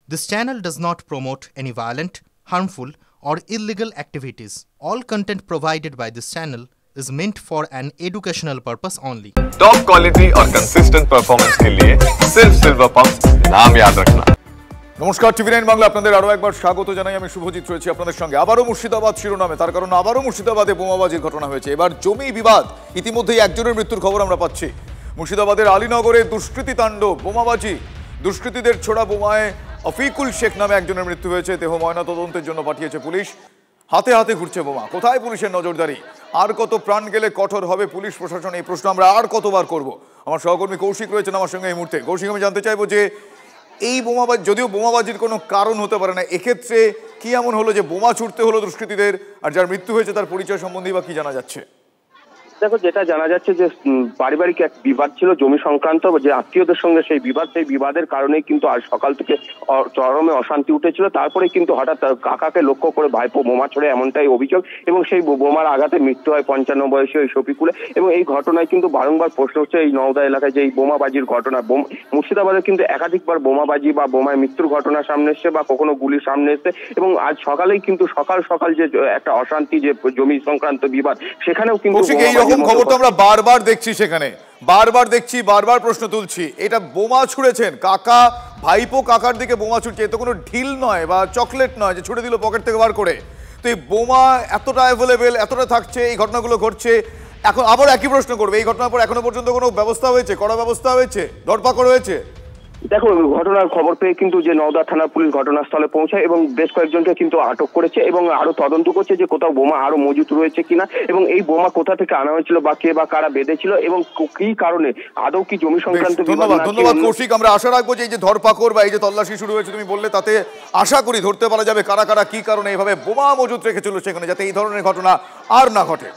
This channel does not promote any violent, harmful, or illegal activities. All content provided by this channel is meant for an educational purpose only. Top quality और consistent performance के लिए सिर्फ silver pumps नाम याद रखना। নমস্কার, টিভি9 বাংলা আপনাদের আরো একবার স্বাগত জানাই। আমি শুভজিৎ রয়েছি আপনাদের সঙ্গে। আবারও মুর্শিদাবাদ শিরোনামে, তার কারণ আবারও মুর্শিদাবাদে বোমাবাজির ঘটনা হয়েছে। এবার জমি বিবাদ, ইতিমধ্যেই একজনের মৃত্যুর খবর আমরা পাচ্ছি। মুর্শিদাবাদের আলীনগরে দুষ্কৃতী তাণ্ডব, বোমাবাজি, দুষ্কৃতীদের ছোড়া বোমায় অফিকুল শেখ নামে একজনের মৃত্যু হয়েছে। দেহ ময়নাতদন্তের জন্য পাঠিয়েছে পুলিশ। হাতে হাতে ঘুরছে বোমা, কোথায় পুলিশের নজরদারি? আর কত প্রাণ গেলে কঠোর হবে পুলিশ প্রশাসন, এই প্রশ্ন আমরা আর কতবার করব। আমার সহকর্মী কৌশিক রয়েছেন আমার সঙ্গে এই মুহূর্তে। কৌশিক, আমি জানতে চাইবো যে এই বোমাবাজি, যদিও বোমাবাজির কোনো কারণ হতে পারে না, এক্ষেত্রে কি এমন হলো যে বোমা ছুটতে হলো দুষ্কৃতীদের, আর যার মৃত্যু হয়েছে তার পরিচয় সম্বন্ধে বা কি জানা যাচ্ছে? দেখো, যেটা জানা যাচ্ছে যে পারিবারিক এক বিবাদ ছিল জমি সংক্রান্ত, যে আত্মীয়দের সঙ্গে সেই বিবাদের কারণেই কিন্তু আজ সকাল থেকে চরমে অশান্তি উঠেছিল। তারপরে কিন্তু হঠাৎ কাকাকে লক্ষ্য করে ভাইপো বোমা ছোড়ে, এমনটাই অভিযোগ, এবং সেই বোমার আঘাতে মৃত্যু হয় 55 বয়সী ওই শফিকুলে। এবং এই ঘটনায় কিন্তু বারংবার প্রশ্ন হচ্ছে এই নওদা এলাকায় যে এই বোমাবাজির ঘটনা, মুর্শিদাবাদে কিন্তু একাধিকবার বোমাবাজি বা বোমায় মৃত্যুর ঘটনা সামনে এসছে বা কখনো গুলির সামনে এসছে। এবং আজ সকালেই কিন্তু সকাল যে একটা অশান্তি, যে জমি সংক্রান্ত বিবাদ, সেখানেও কিন্তু খবর তো আমরা বারবার দেখছি, সেখানে বারবার দেখছি, বারবার প্রশ্ন তুলছি। এটা বোমা ছুড়েছেন কাকা, ভাইপো কাকার দিকে বোমা ছুটছে, এ তো কোনো ঢিল নয় বা চকলেট নয় যে ছুড়ে দিল পকেট থেকে বার করে। তো এই বোমা এতটা অ্যাভেলেবেল, এতটা থাকছে, এই ঘটনাগুলো ঘটছে। এখন আবার একই প্রশ্ন করবে, এই ঘটনার পর এখনো পর্যন্ত কোনো ব্যবস্থা হয়েছে, কড়া ব্যবস্থা হয়েছে, ধরপাকড় হয়েছে? দেখো, ঘটনার খবর পেয়ে কিন্তু যে নওদা থানার পুলিশ ঘটনাস্থলে পৌঁছায় এবং বেশ কয়েকজনকে কিন্তু আটক করেছে এবং আরো তদন্ত করছে যে কোথাও বোমা আরো মজুত রয়েছে কিনা, এবং এই বোমা কোথা থেকে আনা হয়েছিল বা কে বা কারা বেঁধেছিল এবং কি কারণে, আদৌ কি জমি সংক্রান্ত। ধন্যবাদ কৌশিক। আমরা আশা রাখবো যে এই যে ধরপাকড় বা এই যে তল্লাশি শুরু হয়েছে তুমি বললে, তাতে আশা করি ধরতে পারা যাবে কারা কারা কি কারণে এইভাবে বোমা মজুত রেখেছিল সেখানে, যাতে এই ধরনের ঘটনা আর না ঘটে।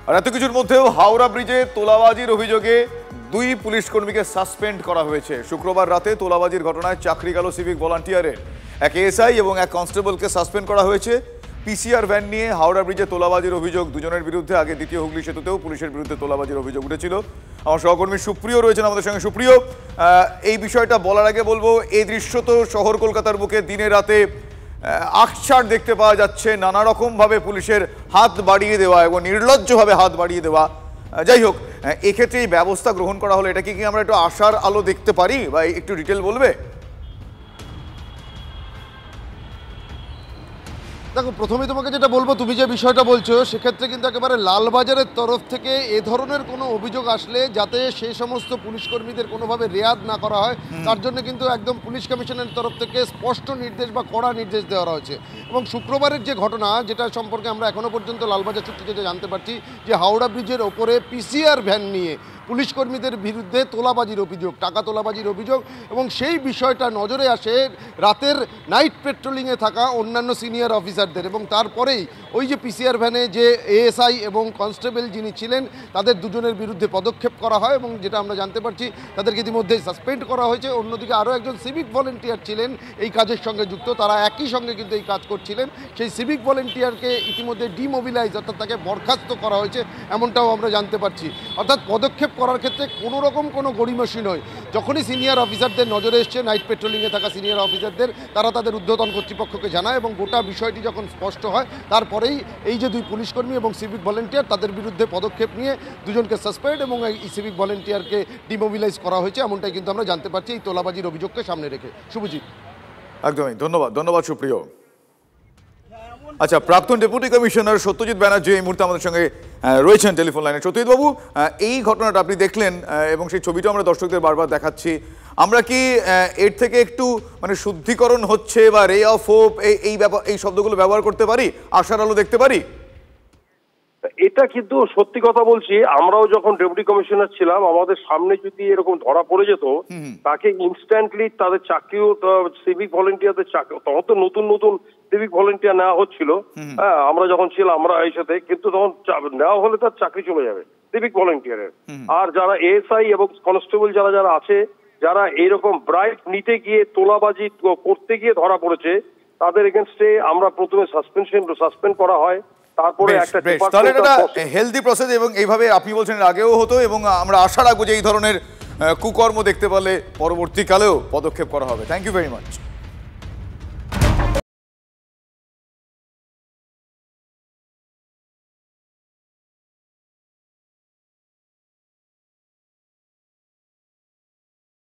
আর এত কিছুর মধ্যেও হাওড়া ব্রিজে তোলাবাজির অভিযোগে 2 পুলিশ কর্মীকে সাসপেন্ড করা হয়েছে। শুক্রবার রাতে তোলাবাজির ঘটনায় চাকরি গেল সিভিক ভলান্টিয়ারের। এক এসআই এবং এক কনস্টেবলকে সাসপেন্ড করা হয়েছে। পিসিআর ভ্যান নিয়ে হাওড়া ব্রিজে তোলাবাজির অভিযোগ দুজনের বিরুদ্ধে। আগে দ্বিতীয় হুগলি সেতুতেও পুলিশের বিরুদ্ধে তোলাবাজির অভিযোগ উঠেছিল। আমার সহকর্মী সুপ্রিয় রয়েছেন আমাদের সঙ্গে। সুপ্রিয়, এই বিষয়টা বলার আগে বলবো, এই দৃশ্য তো শহর কলকাতার বুকে দিনে রাতে আকছার দেখতে পাওয়া যাচ্ছে, নানা রকমভাবে পুলিশের হাত বাড়িয়ে দেওয়া এবং নির্লজ্জভাবে হাত বাড়িয়ে দেওয়া। যাই হোক, এক্ষেত্রে এই ব্যবস্থা গ্রহণ করা হলো, এটা কি আমরা একটু আশার আলো দেখতে পারি বা একটু ডিটেল বলবে? দেখো, প্রথমে তোমাকে যেটা বলবো, তুমি যে বিষয়টা বলছো সেক্ষেত্রে কিন্তু একেবারে লালবাজারের তরফ থেকে এ ধরনের কোনো অভিযোগ আসলে যাতে সেই সমস্ত পুলিশ কর্মীদের কোনোভাবে রেয়াদ না করা হয়, তার জন্য কিন্তু একদম পুলিশ কমিশনের তরফ থেকে স্পষ্ট নির্দেশ বা কড়া নির্দেশ দেওয়া হয়েছে। এবং শুক্রবারের যে ঘটনা, যেটা সম্পর্কে আমরা এখনও পর্যন্ত লালবাজার সূত্রে যেটা জানতে পারছি, যে হাওড়া ব্রিজের ওপরে পিসিআর ভ্যান নিয়ে পুলিশ কর্মীদের বিরুদ্ধে তোলাবাজির অভিযোগ, টাকা তোলাবাজির অভিযোগ, এবং সেই বিষয়টা নজরে আসে রাতের নাইট পেট্রোলিংয়ে থাকা অন্যান্য সিনিয়র অফিসারদের। এবং তারপরেই ওই যে পিসিআর ভ্যানে যে এএসআই এবং কনস্টেবল যিনি ছিলেন তাদের দুজনের বিরুদ্ধে পদক্ষেপ করা হয় এবং যেটা আমরা জানতে পারছি তাদেরকে ইতিমধ্যেই সাসপেন্ড করা হয়েছে। অন্যদিকে আরও একজন সিভিক ভলেন্টিয়ার ছিলেন এই কাজের সঙ্গে যুক্ত, তারা একই সঙ্গে কিন্তু এই কাজ করছিলেন। সেই সিভিক ভলেন্টিয়ারকে ইতিমধ্যে ডিমোবিলাইজ, অর্থাৎ তাকে বরখাস্ত করা হয়েছে, এমনটাও আমরা জানতে পারছি। অর্থাৎ পদক্ষেপ করার ক্ষেত্রে কোনো রকম কোনো গড়িমসি নয়। যখনই সিনিয়র অফিসারদের নজরে এসছে, নাইট পেট্রোলিংয়ে থাকা সিনিয়র অফিসারদের, তারা তাদের ঊর্ধ্বতন কর্তৃপক্ষকে জানায় এবং গোটা বিষয়টি যখন স্পষ্ট হয়, তারপরেই এই যে 2 পুলিশ কর্মী এবং সিভিক ভলেন্টিয়ার, তাদের বিরুদ্ধে পদক্ষেপ নিয়ে দুজনকে সাসপেন্ড এবং এই সিভিক ভলেন্টিয়ারকে ডিমোবিলাইজ করা হয়েছে, এমনটাই কিন্তু আমরা জানতে পারছি এই তোলাবাজির অভিযোগকে সামনে রেখে। শুভজিৎ। একদমই ধন্যবাদ সুপ্রিয়। আচ্ছা, প্রাক্তন ডেপুটি কমিশনার সত্যজিৎ ব্যানার্জি এই মুহূর্তে আমাদের সঙ্গে রয়েছেন টেলিফোন লাইনে। সত্যজিৎ বাবু, এই ঘটনাটা আপনি দেখলেন এবং সেই ছবিটা আমরা দর্শকদের বারবার দেখাচ্ছি। আমরা কি এর থেকে একটু শুদ্ধিকরণ হচ্ছে বা রে অফ হোপ এই শব্দগুলো ব্যবহার করতে পারি, আশার আলো দেখতে পারি? এটা কিন্তু সত্যি কথা বলছি, আমরাও যখন ডেপুটি কমিশনার ছিলাম, আমাদের সামনে যদি এরকম ধরা পড়ে যেত, তাকে ইনস্ট্যান্টলি তাদের চাকরিও, সিভিক ভলেন্টিয়ারদের চাকরি, তখন তো নতুন সিভিক ভলেন্টিয়ার নেওয়া হচ্ছিল, হ্যাঁ, আমরা যখন ছিলাম আমরা এই সাথে, কিন্তু তখন নেওয়া হলে তার চাকরি চলে যাবে সিভিক ভলেন্টিয়ারের। আর যারা এএসআই এবং কনস্টেবল যারা আছে, যারা এইরকম ব্রাইট নিতে গিয়ে তোলাবাজি করতে গিয়ে ধরা পড়েছে, তাদের এগেনস্টে আমরা প্রথমে সাসপেন্ড করা হয়, তারপরে একটা হেলদি প্রসেস। এবং এইভাবে আপনি বলছেন আগেও হতো এবং আমরা আশা রাখবো যে এই ধরনের কুকর্ম দেখতে পেলে পরবর্তীকালেও পদক্ষেপ করা হবে। Thank you very much.